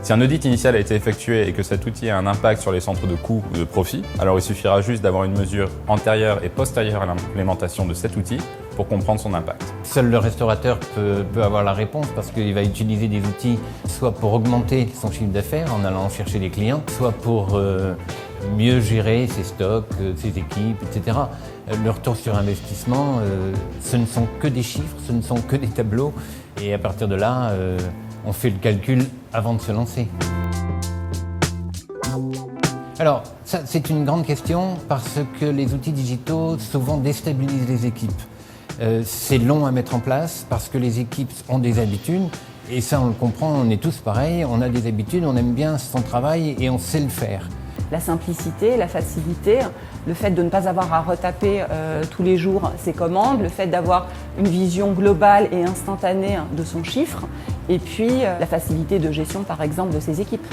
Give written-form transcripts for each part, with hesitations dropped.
Si un audit initial a été effectué et que cet outil a un impact sur les centres de coûts ou de profit, alors il suffira juste d'avoir une mesure antérieure et postérieure à l'implémentation de cet outil pour comprendre son impact. Seul le restaurateur peut avoir la réponse parce qu'il va utiliser des outils soit pour augmenter son chiffre d'affaires en allant chercher des clients, soit pour mieux gérer ses stocks, ses équipes, etc. Le retour sur investissement, ce ne sont que des chiffres, ce ne sont que des tableaux et à partir de là, on fait le calcul avant de se lancer. Alors, ça, c'est une grande question parce que les outils digitaux souvent déstabilisent les équipes. C'est long à mettre en place parce que les équipes ont des habitudes et ça on le comprend, on est tous pareils, on a des habitudes, on aime bien son travail et on sait le faire. La simplicité, la facilité, le fait de ne pas avoir à retaper tous les jours ses commandes, le fait d'avoir une vision globale et instantanée de son chiffre et puis la facilité de gestion par exemple de ses équipes.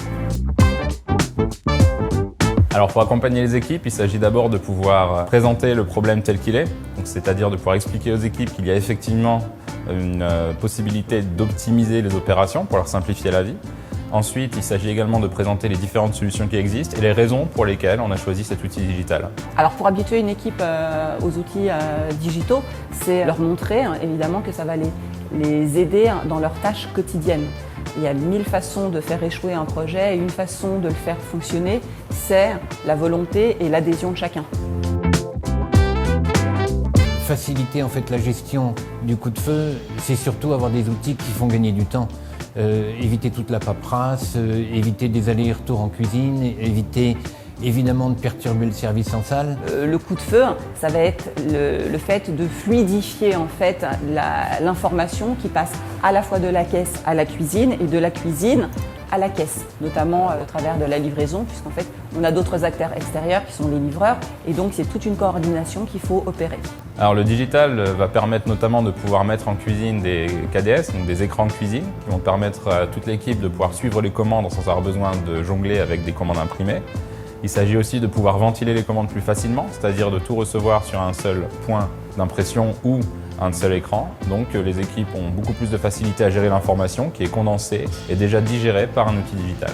Alors pour accompagner les équipes, il s'agit d'abord de pouvoir présenter le problème tel qu'il est, c'est-à-dire de pouvoir expliquer aux équipes qu'il y a effectivement une possibilité d'optimiser les opérations pour leur simplifier la vie. Ensuite, il s'agit également de présenter les différentes solutions qui existent et les raisons pour lesquelles on a choisi cet outil digital. Alors pour habituer une équipe aux outils digitaux, c'est leur montrer évidemment que ça va les aider dans leurs tâches quotidiennes. Il y a 1000 façons de faire échouer un projet et une façon de le faire fonctionner, c'est la volonté et l'adhésion de chacun. Faciliter en fait la gestion du coup de feu, c'est surtout avoir des outils qui font gagner du temps. Éviter toute la paperasse, éviter des allers-retours en cuisine, éviter évidemment de perturber le service en salle. Le coup de feu, ça va être le fait de fluidifier en fait l'information qui passe à la fois de la caisse à la cuisine et de la cuisine à la caisse, notamment au travers de la livraison, puisqu'en fait on a d'autres acteurs extérieurs qui sont les livreurs et donc c'est toute une coordination qu'il faut opérer. Alors le digital va permettre notamment de pouvoir mettre en cuisine des KDS, donc des écrans de cuisine, qui vont permettre à toute l'équipe de pouvoir suivre les commandes sans avoir besoin de jongler avec des commandes imprimées. Il s'agit aussi de pouvoir ventiler les commandes plus facilement, c'est-à-dire de tout recevoir sur un seul point d'impression ou un seul écran. Donc les équipes ont beaucoup plus de facilité à gérer l'information qui est condensée et déjà digérée par un outil digital.